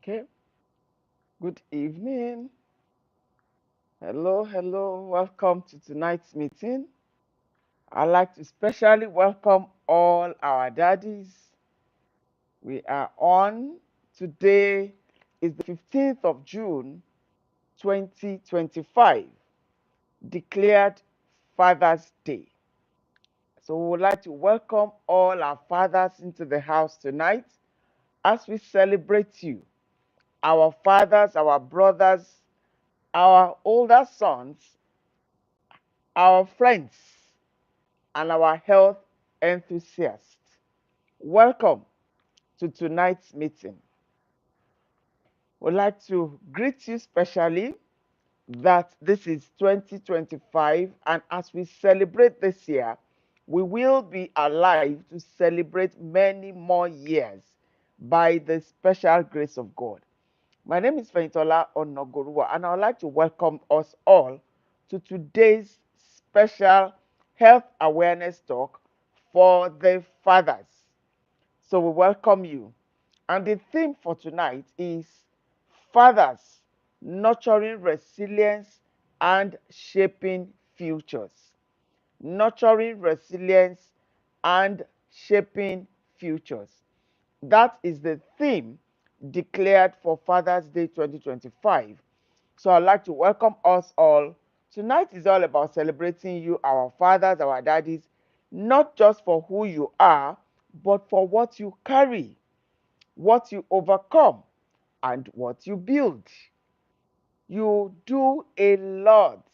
Okay, good evening. Hello. Welcome to tonight's meeting. I'd like to specially welcome all our daddies. We are on. Today is the 15th of June, 2025, declared Father's Day. So we would like to welcome all our fathers into the house tonight as we celebrate you, our fathers, our brothers, our older sons, our friends, and our health enthusiasts. Welcome to tonight's meeting. We'd like to greet you specially that this is 2025, and as we celebrate this year, we will be alive to celebrate many more years by the special grace of God. My name is Fenitola Onogorua, and I would like to welcome us all to today's special health awareness talk for the fathers. So we welcome you. And the theme for tonight is Fathers Nurturing Resilience and Shaping Futures. Nurturing Resilience and Shaping Futures. That is the theme declared for Father's Day 2025. So I'd like to welcome us all. Tonight is all about celebrating you, our fathers, our daddies, not just for who you are, but for what you carry, what you overcome, and what you build. You do a lot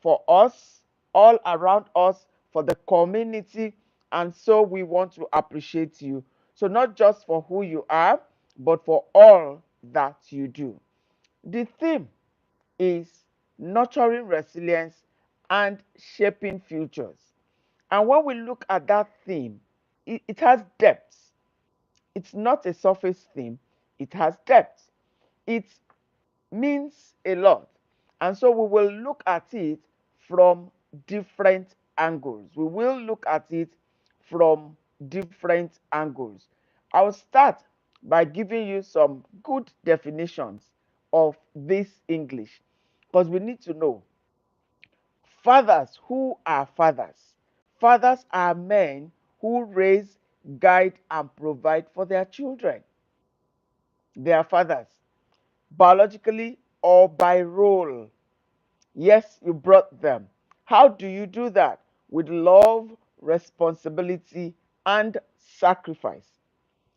for us, all around us, for the community, and so we want to appreciate you. So, not just for who you are, but for all that you do. The theme is nurturing resilience and shaping futures. And when we look at that theme, it has depth. It's not a surface theme, it has depth. It means a lot. And so we will look at it from different angles. We will look at it from different angles. I'll start by giving you some good definitions of this English because we need to know fathers. Who are fathers? Fathers are men who raise, guide, and provide for their children. They are fathers, biologically or by role. Yes, you brought them. How do you do that? With love, responsibility, and sacrifice.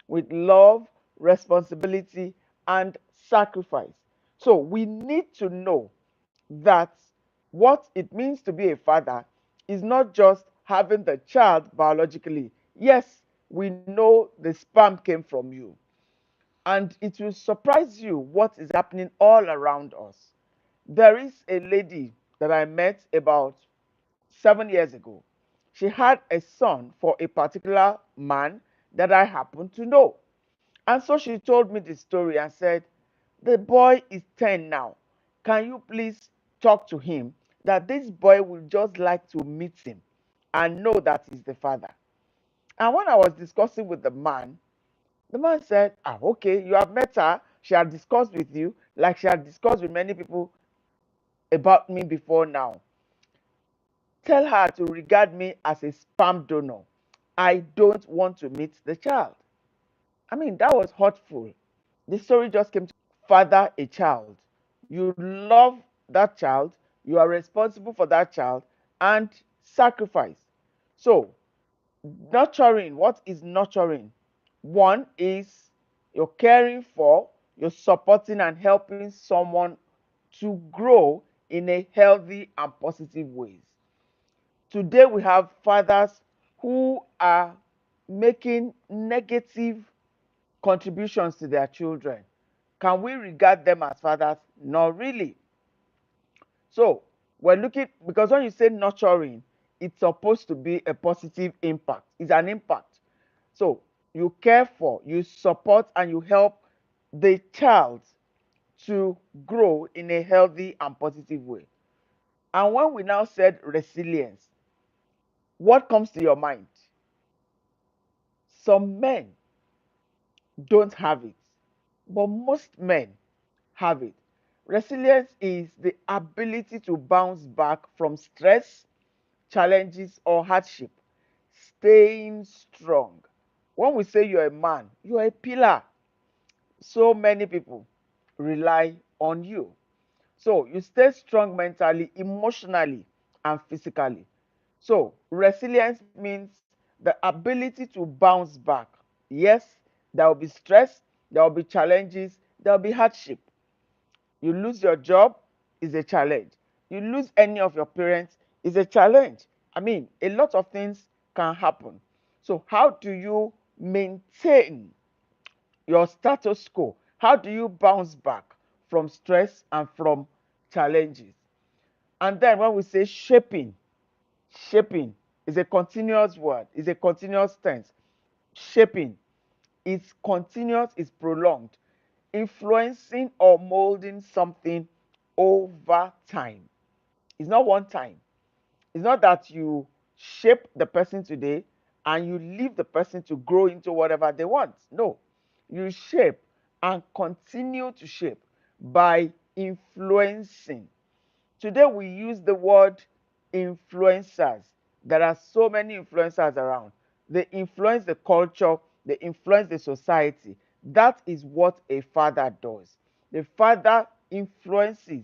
With love, responsibility, and sacrifice. So we need to know that what it means to be a father is not just having the child biologically. Yes, we know the sperm came from you, and it will surprise you what is happening all around us. There is a lady that I met about 7 years ago. She had a son for a particular man that I happen to know. And so she told me the story and said, the boy is 10 now. Can you please talk to him that this boy will just like to meet him and know that he's the father? And when I was discussing with the man said, okay, you have met her. She had discussed with you like she had discussed with many people about me before now. Tell her to regard me as a sperm donor. I don't want to meet the child. I mean, that was hurtful. The story just came to father a child. You love that child, you are responsible for that child, and sacrifice. So, nurturing, what is nurturing? One is you're caring for, you're supporting and helping someone to grow in a healthy and positive ways. Today we have fathers who are making negative contributions to their children. Can we regard them as fathers? Not really. So we're looking, because when you say nurturing, it's supposed to be a positive impact. It's an impact. So you care for, you support, and you help the child to grow in a healthy and positive way. And when we now said resilience, what comes to your mind? Some men don't have it. but most men have it. Resilience is the ability to bounce back from stress, challenges, or hardship, staying strong. When we say you're a man, you're a pillar. So many people rely on you. So you stay strong mentally, emotionally, and physically. So resilience means the ability to bounce back. Yes, there will be stress, there will be challenges, there will be hardship. You lose your job is a challenge. You lose any of your parents is a challenge. I mean, a lot of things can happen. So how do you maintain your status quo? How do you bounce back from stress and from challenges? And then when we say shaping, shaping is a continuous word, is a continuous tense. Shaping is continuous, is prolonged, influencing or molding something over time. It's not one time. It's not that you shape the person today and you leave the person to grow into whatever they want. No, you shape and continue to shape by influencing. Today we use the word influencers. There are so many influencers around. They influence the culture, they influence the society. That is what a father does. The father influences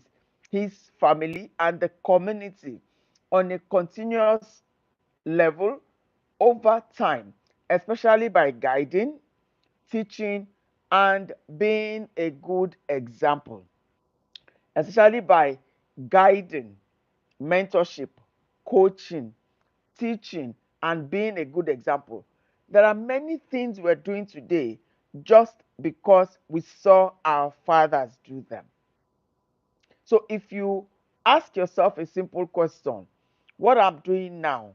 his family and the community on a continuous level over time, especially by guiding, teaching, and being a good example, especially by guiding, mentorship, coaching, teaching, and being a good example. There are many things we're doing today just because we saw our fathers do them. So if you ask yourself a simple question, what I'm doing now,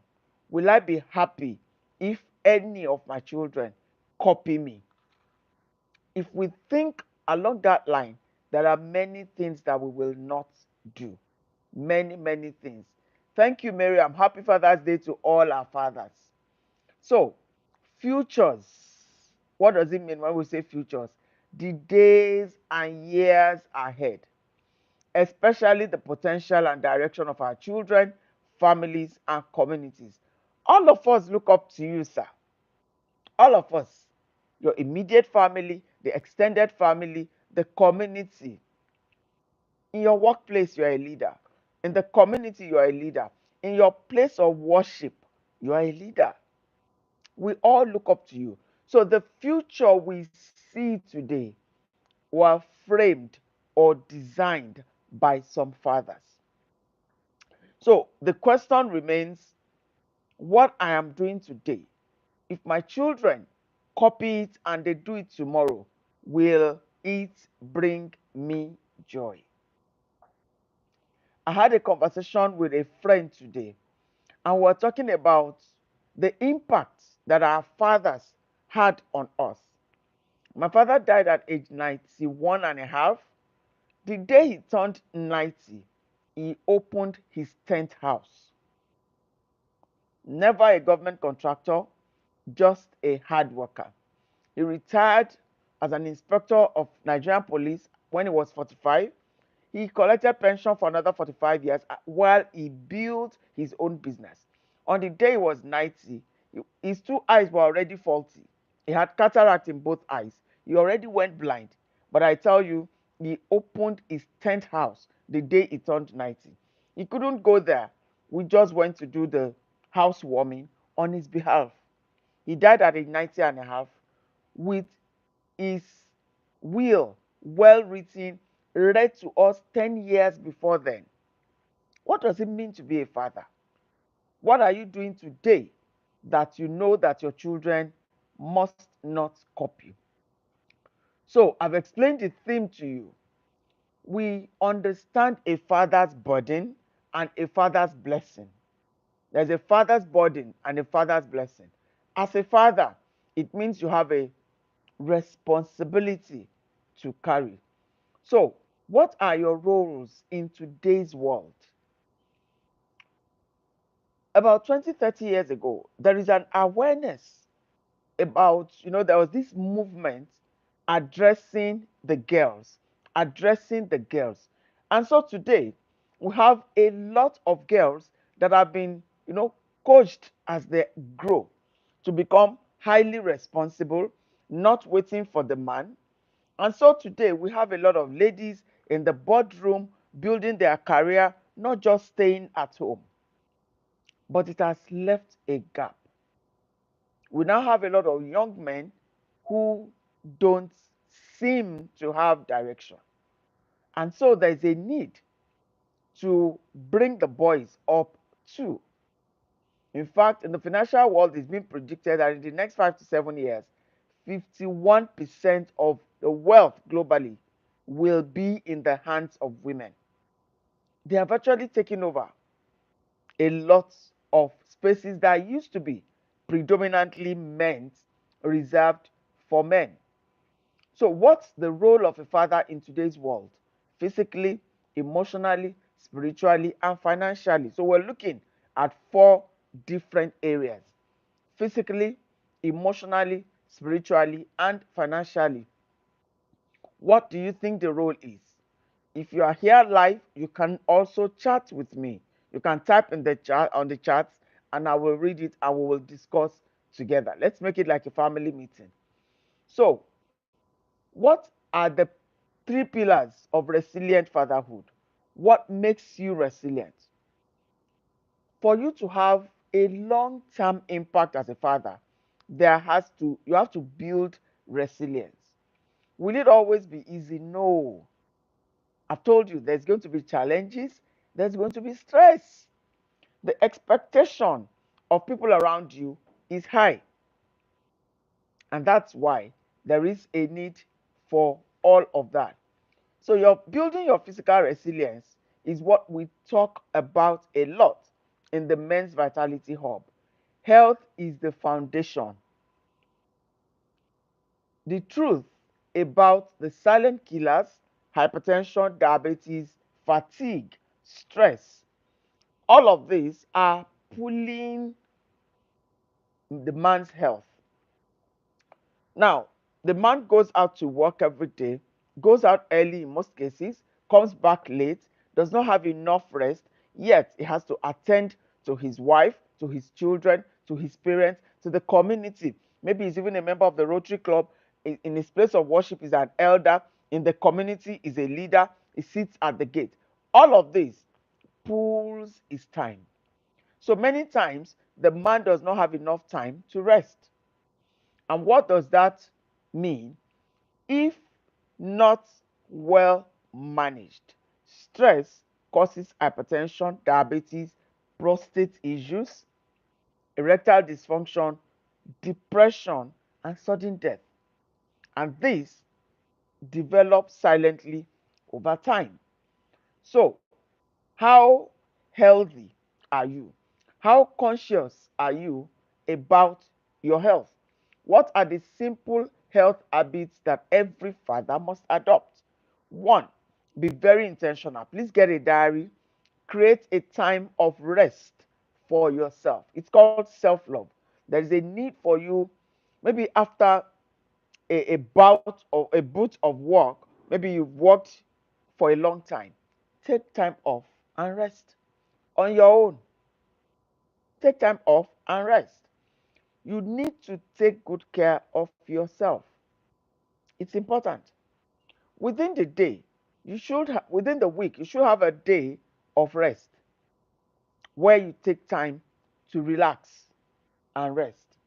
will I be happy if any of my children copy me? If we think along that line, there are many things that we will not do. Many, many things. Thank you, Miriam. Happy Father's Day to all our fathers. So, futures. What does it mean when we say futures? The days and years ahead, especially the potential and direction of our children, families, and communities. All of us look up to you, sir. All of us. Your immediate family, the extended family, the community. In your workplace, you are a leader. In the community, you are a leader. In your place of worship, you are a leader. We all look up to you. So the future we see today were framed or designed by some fathers. So the question remains what I am doing today. If my children copy it and they do it tomorrow, will it bring me joy? I had a conversation with a friend today, and we're talking about the impact that our fathers had on us. My father died at age 91 and a half. The day he turned 90, he opened his 10th house. Never a government contractor, just a hard worker. He retired as an inspector of Nigerian police when he was 45. He collected pension for another 45 years while he built his own business. On the day he was 90, his two eyes were already faulty. He had cataract in both eyes. He already went blind. But I tell you, he opened his 10th house the day he turned 90. He couldn't go there. We just went to do the housewarming on his behalf. He died at age 90 and a half with his will well written, read to us 10 years before then. What does it mean to be a father? What are you doing today that you know that your children must not copy? So I've explained the theme to you. We understand a father's burden and a father's blessing. There's a father's burden and a father's blessing. As a father, it means you have a responsibility to carry. So, what are your roles in today's world? About 20, 30 years ago, there is an awareness about, there was this movement addressing the girls, addressing the girls. And so today, we have a lot of girls that have been, coached as they grow to become highly responsible, not waiting for the man. And so today, we have a lot of ladies in the boardroom building their career, not just staying at home, but it has left a gap. We now have a lot of young men who don't seem to have direction. And so there's a need to bring the boys up too. In fact, in the financial world, it's been predicted that in the next 5 to 7 years, 51% of the wealth globally will be in the hands of women. They have actually taken over a lot of spaces that used to be predominantly meant reserved for men. So, what's the role of a father in today's world? Physically, emotionally, spiritually, and financially. So, we're looking at 4 different areas: physically, emotionally, spiritually, and financially. What do you think the role is? If you are here live, you can also chat with me. You can type in the chat on the chats and I will read it and we will discuss together. Let's make it like a family meeting. So, what are the 3 pillars of resilient fatherhood? What makes you resilient? For you to have a long-term impact as a father, you have to build resilience. Will it always be easy? No. I've told you there's going to be challenges, there's going to be stress. The expectation of people around you is high. And that's why there is a need for all of that. So, you're building your physical resilience is what we talk about a lot in the Men's Vitality Hub. Health is the foundation. The truth about the silent killers, hypertension, diabetes, fatigue, stress, all of these are pulling the man's health. Now, the man goes out to work every day, goes out early in most cases, comes back late, does not have enough rest, yet he has to attend to his wife, to his children, to his parents, to the community. Maybe he's even a member of the Rotary Club. In his place of worship, he's an elder. In the community, he's a leader. He sits at the gate. All of this pulls his time. So many times, the man does not have enough time to rest. And what does that mean? If not well managed, stress causes hypertension, diabetes, prostate issues, erectile dysfunction, depression, and sudden death. And this develops silently over time. So, how healthy are you? How conscious are you about your health? What are the simple health habits that every father must adopt? One, be very intentional. Please get a diary. Create a time of rest for yourself. It's called self love. There is a need for you, maybe after a bout of work, maybe you've worked for a long time. Take time off and rest on your own. Take time off and rest. You need to take good care of yourself. It's important. Within the day, within the week, you should have a day of rest where you take time to relax and rest.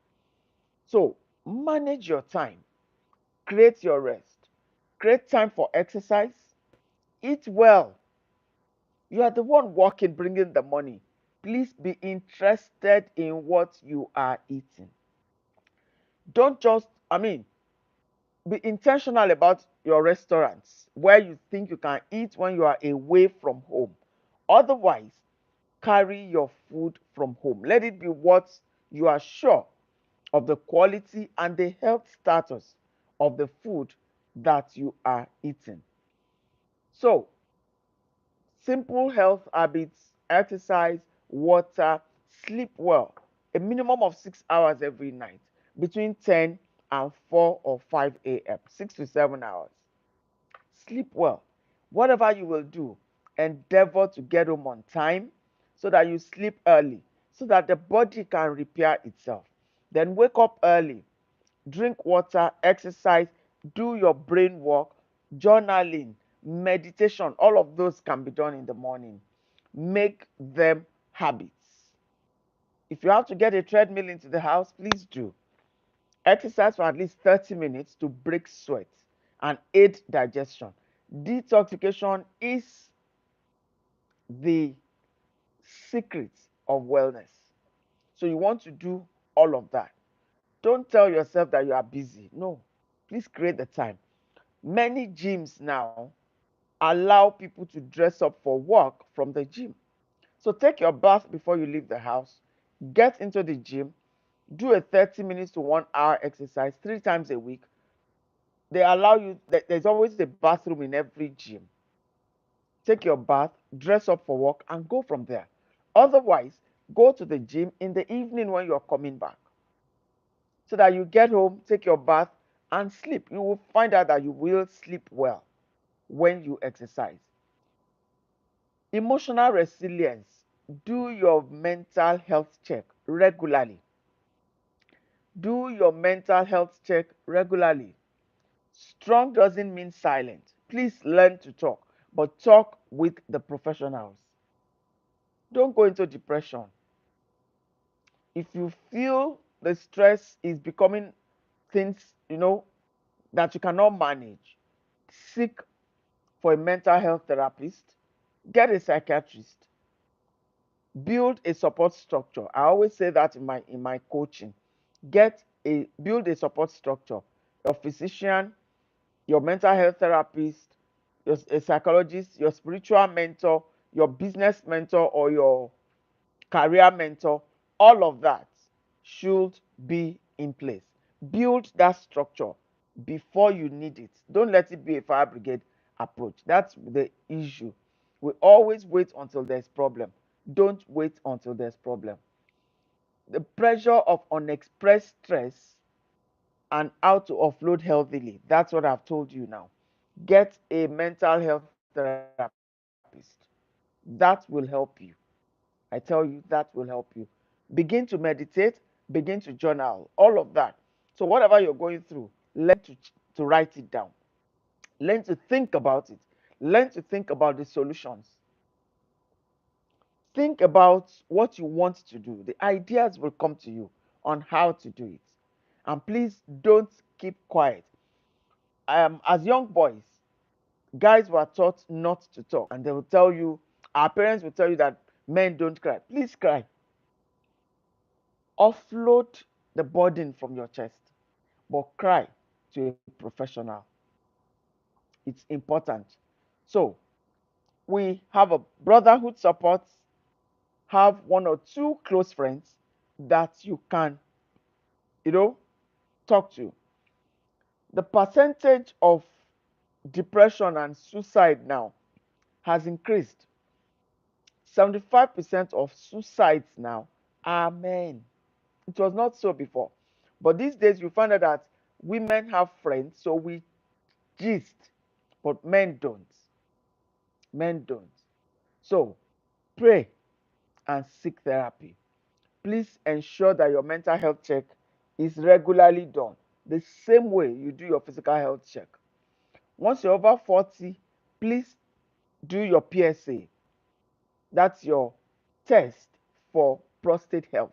So, manage your time, create your rest, create time for exercise, eat well. You are the one working, bringing the money. Please be interested in what you are eating. Don't just, be intentional about your restaurants where you think you can eat when you are away from home. Otherwise, carry your food from home. Let it be what you are sure of the quality and the health status of the food that you are eating. So, simple health habits: exercise, water, sleep well, a minimum of 6 hours every night, between 10 and 4 or 5 a.m., 6 to 7 hours. Sleep well. Whatever you will do, endeavor to get home on time so that you sleep early, so that the body can repair itself. Then wake up early, drink water, exercise, do your brain work, journaling, meditation. All of those can be done in the morning. Make them habits. If you have to get a treadmill into the house, please do. Exercise for at least 30 minutes to break sweat and aid digestion. Detoxification is the secret of wellness. So you want to do all of that. Don't tell yourself that you are busy. No, please create the time. Many gyms now allow people to dress up for work from the gym. So take your bath before you leave the house, get into the gym, do a 30 minutes to 1 hour exercise 3 times a week. They allow you, there's always a bathroom in every gym. Take your bath, dress up for work, and go from there. Otherwise, go to the gym in the evening when you're coming back so that you get home, take your bath, and sleep. You will find out that you will sleep well when you exercise. Emotional resilience. Do your mental health check regularly. Do your mental health check regularly. Strong doesn't mean silent. Please learn to talk, but talk with the professionals. Don't go into depression. If you feel the stress is becoming things, that you cannot manage, seek for a mental health therapist, get a psychiatrist, build a support structure. I always say that in my coaching. Build a support structure. Your physician, your mental health therapist, a psychologist, your spiritual mentor, your business mentor, or your career mentor, all of that should be in place. Build that structure before you need it. Don't let it be a fire brigade approach. That's the issue. We always wait until there's problem. Don't wait until there's problem. The pressure of unexpressed stress and how to offload healthily. That's what I've told you now. Get a mental health therapist. That will help you. I tell you, that will help you. Begin to meditate, begin to journal, all of that. So whatever you're going through, learn to write it down. Learn to think about it. Learn to think about the solutions. Think about what you want to do. The ideas will come to you on how to do it. And please don't keep quiet. As young boys, guys were taught not to talk, and they will tell you, our parents will tell you that men don't cry. Please cry. Offload the burden from your chest, but cry to a professional. It's important. So, we have a brotherhood support, have one or two close friends that you can, you know, talk to. The percentage of depression and suicide now has increased. 75% of suicides now are men. It was not so before. But these days, you find out that women have friends, so we gist, but men don't. Men don't. So pray and seek therapy. Please ensure that your mental health check is regularly done, the same way you do your physical health check. Once you're over 40, please do your PSA. That's your test for prostate health.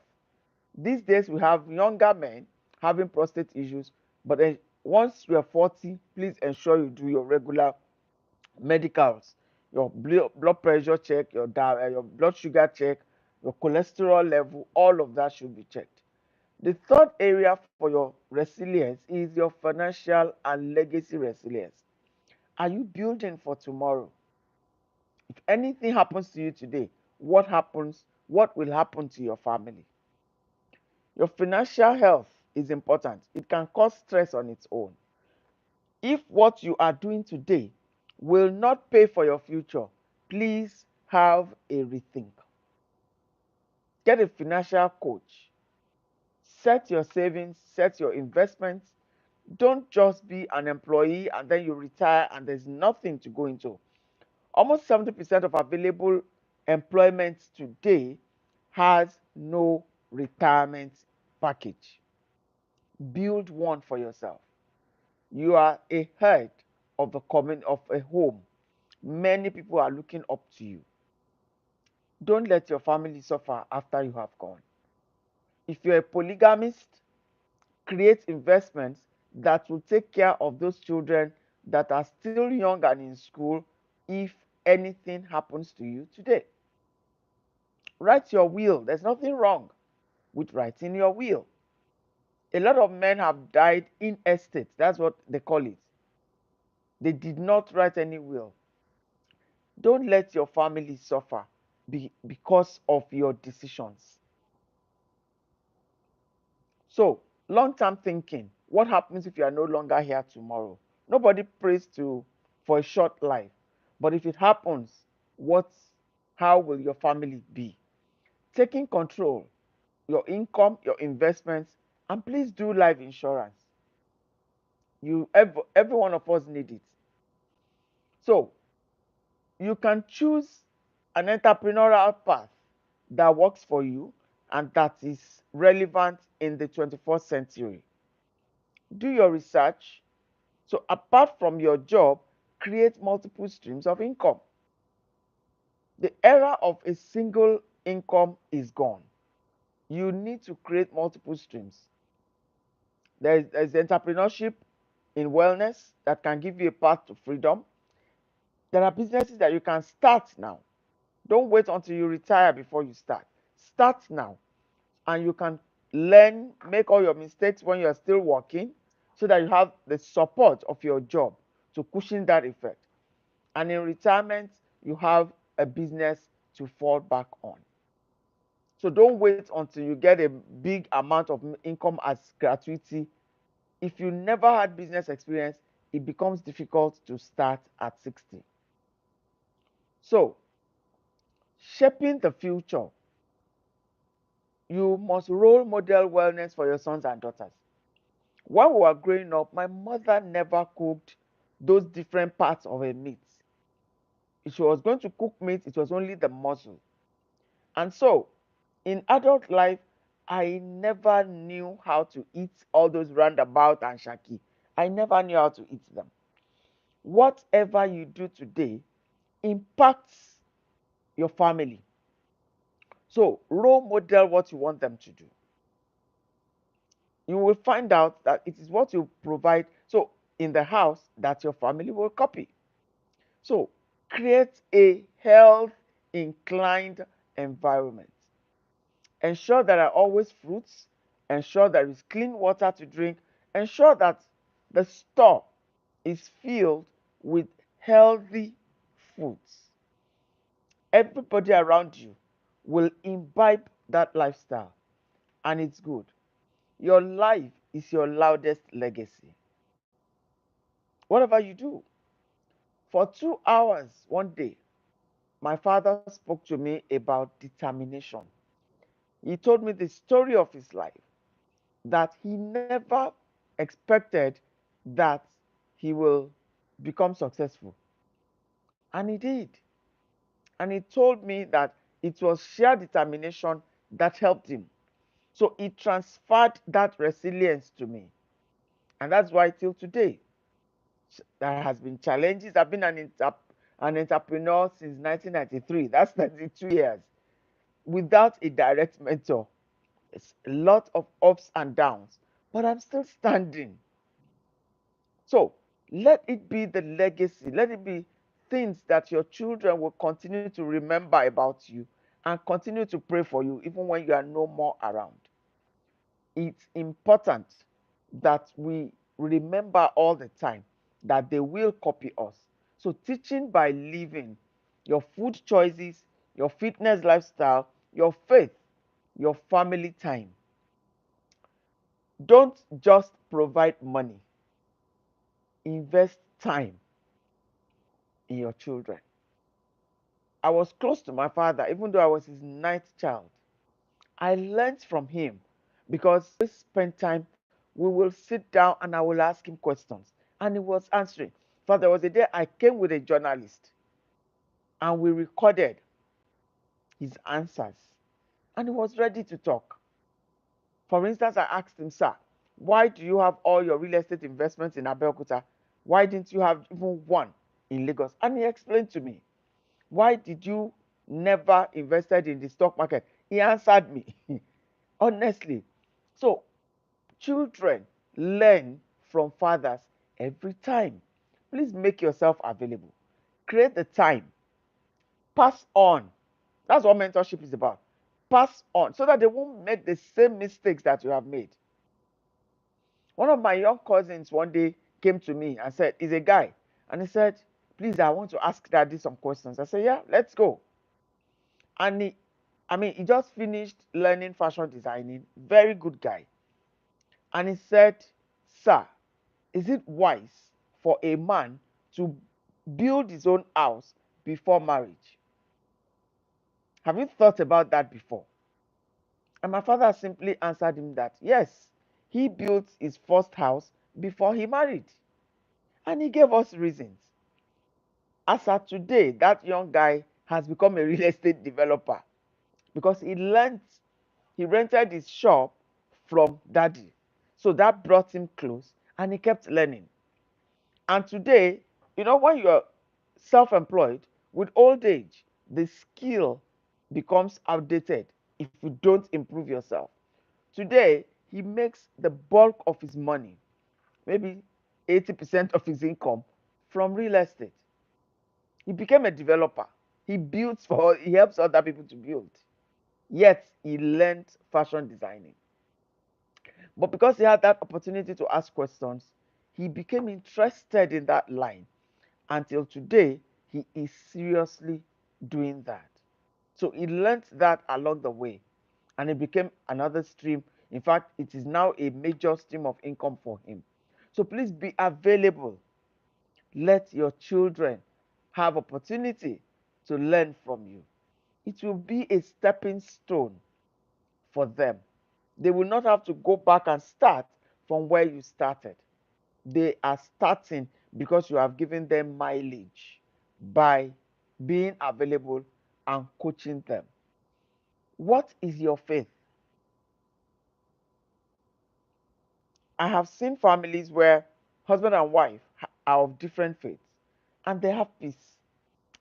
These days, we have younger men having prostate issues, but then once you are 40, please ensure you do your regular medicals, your blood pressure check, your blood sugar check, your cholesterol level, all of that should be checked. The third area for your resilience is your financial and legacy resilience. Are you building for tomorrow? If anything happens to you today, what happens? What will happen to your family? Your financial health is important. It can cause stress on its own. If what you are doing today will not pay for your future, please have a rethink. Get a financial coach. Set your savings, set your investments, Don't just be an employee and then you retire and there's nothing to go into. Almost 70% of available employment today has no retirement package. Build one for yourself. You are a head of the of a home. Many people are looking up to you. Don't let your family suffer after you have gone. If you're a polygamist, create investments that will take care of those children that are still young and in school if anything happens to you today. Write your will. There's nothing wrong with writing your will. A lot of men have died in estate. That's what they call it. They did not write any will. Don't let your family suffer because of your decisions. So, long term thinking, what happens if you are no longer here tomorrow? Nobody prays for a short life. But if it happens, what how will your family be? Taking control, your income, your investments, and please do life insurance. Every one of us need it. So, you can choose an entrepreneurial path that works for you and that is relevant in the 21st century. Do your research. So, apart from your job, create multiple streams of income. The era of a single income is gone. You need to create multiple streams. There's entrepreneurship in wellness that can give you a path to freedom. There are businesses that you can start now. Don't wait until you retire before you start. Start now, and you can learn, make all your mistakes when you're still working, so that you have the support of your job to cushion that effect. And in retirement, you have a business to fall back on. So don't wait until you get a big amount of income as gratuity. If you never had business experience, it becomes difficult to start at 60. So, shaping the future, you must role model wellness for your sons and daughters. When we were growing up, my mother never cooked those different parts of a meat. If she was going to cook meat, it was only the muscle. And so, in adult life, I never knew how to eat all those roundabout and shaki. I never knew how to eat them. Whatever you do today impacts your family. So, role model what you want them to do. You will find out that it is what you provide so in the house that your family will copy. So, create a health inclined environment. Ensure there are always fruits, ensure there is clean water to drink, ensure that the store is filled with healthy foods. Everybody around you will imbibe that lifestyle, and it's good. Your life is your loudest legacy. Whatever you do, for 2 hours one day, my father spoke to me about determination. He told me the story of his life, that he never expected that he will become successful. And he did. And he told me that it was sheer determination that helped him. So he transferred that resilience to me. And that's why till today, there has been challenges. I've been an entrepreneur since 1993. That's 32 years without a direct mentor. It's a lot of ups and downs, but I'm still standing. So let it be the legacy. Let it be things that your children will continue to remember about you and continue to pray for you even when you are no more around. It's important that we remember all the time that they will copy us. So, teaching by living, your food choices, your fitness lifestyle, your faith, your family time. Don't just provide money, invest time in your children. I was close to my father, even though I was his ninth child. I learned from him because we spent time We will sit down and I will ask him questions. And he was answering. For there was a day I came with a journalist and we recorded his answers. And he was ready to talk. For instance, I asked him, sir, why do you have all your real estate investments in Abeokuta? Why didn't you have even one in Lagos? And he explained to me, why did you never invested in the stock market? He answered me, honestly. So children learn from fathers every time. Please make yourself available. Create the time. Pass on. That's what mentorship is about. Pass on so that they won't make the same mistakes that you have made. One of my young cousins one day came to me and said, he's a guy. And he said, please, I want to ask daddy some questions. I said, yeah, let's go. And he just finished learning fashion designing. Very good guy. And he said, sir, is it wise for a man to build his own house before marriage? Have you thought about that before? And my father simply answered him that, yes, he built his first house before he married. And he gave us reasons. As of today, that young guy has become a real estate developer because he rented his shop from daddy. So that brought him close and he kept learning. And today, when you're self-employed, with old age, the skill becomes outdated if you don't improve yourself. Today, he makes the bulk of his money, maybe 80% of his income, from real estate. He became a developer. He helps other people to build. Yet he learned fashion designing. But because he had that opportunity to ask questions, he became interested in that line. Until today, he is seriously doing that. So he learned that along the way, and it became another stream. In fact, it is now a major stream of income for him. So please be available. Let your children have opportunity to learn from you. It will be a stepping stone for them. They will not have to go back and start from where you started. They are starting because you have given them mileage by being available and coaching them. What is your faith? I have seen families where husband and wife are of different faiths and they have peace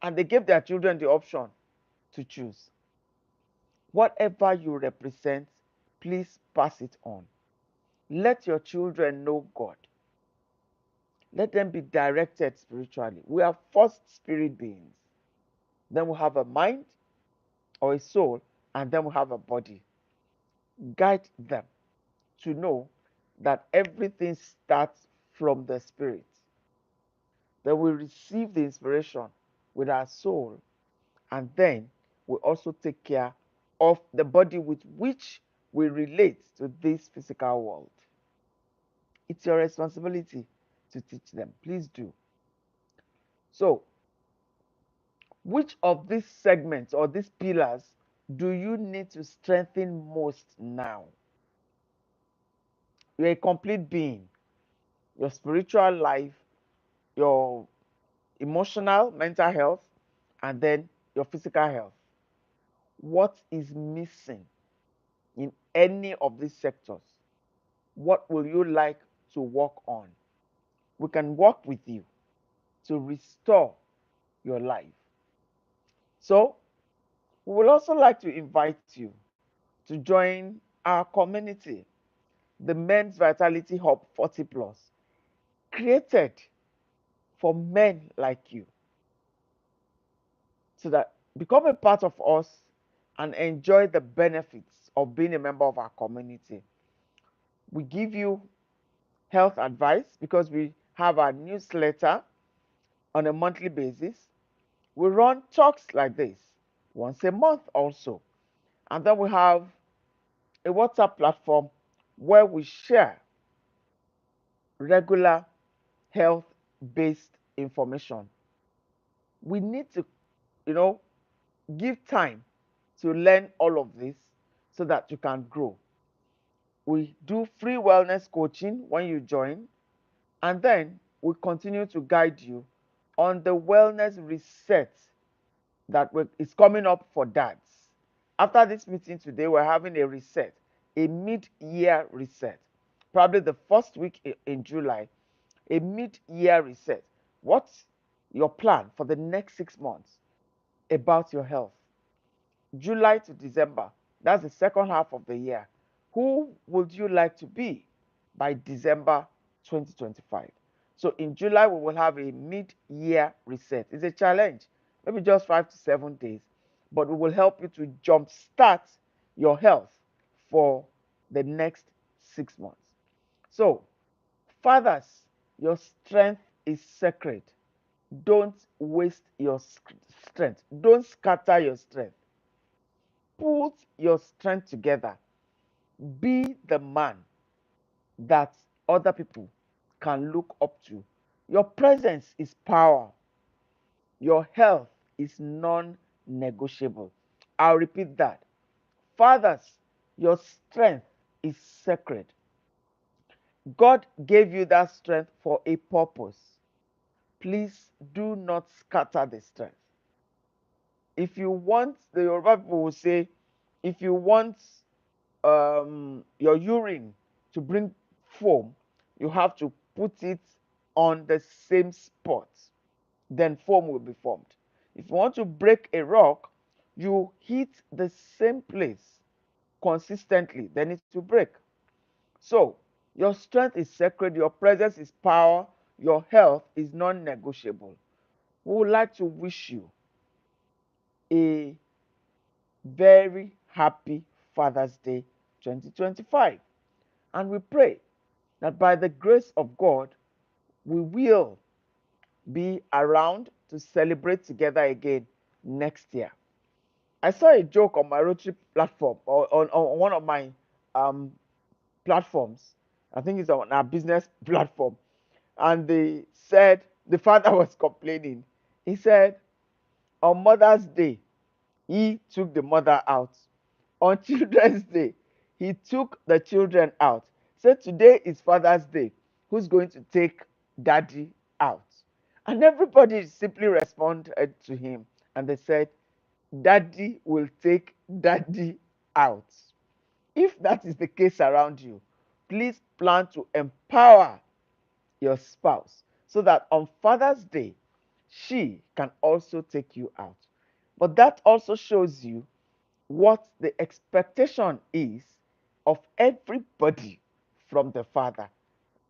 and they give their children the option to choose. Whatever you represent, please pass it on. Let your children know God. Let them be directed spiritually. We are first spirit beings. Then we have a mind or a soul, and then we have a body. Guide them to know that everything starts from the spirit. Then we receive the inspiration with our soul, and then we also take care of the body with which we relate to this physical world. It's your responsibility to teach them. Please do. So, which of these segments or these pillars do you need to strengthen most now? You're a complete being. Your spiritual life, your emotional, mental health, and then your physical health. What is missing in any of these sectors? What will you like to work on? We can work with you to restore your life. So, we would also like to invite you to join our community, the Men's Vitality Hub 40 Plus, created for men like you, so that become a part of us and enjoy the benefits of being a member of our community. We give you health advice because we have our newsletter on a monthly basis. We run talks like this once a month also. And then we have a WhatsApp platform where we share regular health based information. We need to, you know, give time to learn all of this so that you can grow. We do free wellness coaching when you join, and then we continue to guide you on the wellness reset that is coming up for dads. After this meeting today, we're having a reset, a mid-year reset, probably the first week in July, a mid-year reset. What's your plan for the next 6 months about your health? July to December, that's the second half of the year. Who would you like to be by December 2025? So in July, we will have a mid-year reset. It's a challenge, maybe just 5 to 7 days, but we will help you to jumpstart your health for the next 6 months. So, fathers, your strength is sacred. Don't waste your strength. Don't scatter your strength. Put your strength together. Be the man that other people can look up to. Your presence is power. Your health is non negotiable. I'll repeat that. Fathers, your strength is sacred. God gave you that strength for a purpose. Please do not scatter the strength. If you want, the Yoruba people will say, if you want your urine to bring foam, you have to put it on the same spot. Then foam will be formed. If you want to break a rock, you hit the same place consistently, then it will break. So, your strength is sacred, your presence is power, your health is non negotiable. We would like to wish you a very happy Father's Day 2025. And we pray that by the grace of God, we will be around to celebrate together again next year. I saw a joke on my Rotary platform, or on one of my um, platforms. I think it's on our business platform. And they said, the father was complaining. He said, on Mother's Day, he took the mother out. On Children's Day, he took the children out. So today is Father's Day. Who's going to take daddy out? And everybody simply responded to him and they said, Daddy will take daddy out. If that is the case around you, please plan to empower your spouse so that on Father's Day, she can also take you out. But that also shows you what the expectation is of everybody from the father.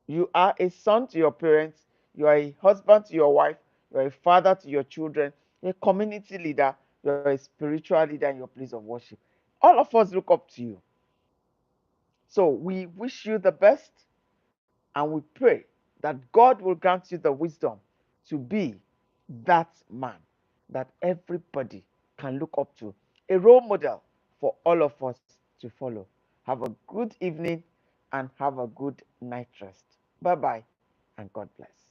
You are a son to your parents, you are a husband to your wife, you are a father to your children, you're a community leader, you're a spiritual leader in your place of worship. All of us look up to you. So we wish you the best and we pray that God will grant you the wisdom to be that man that everybody can look up to, a role model for all of us to follow. Have a good evening and have a good night rest. Bye bye and God bless.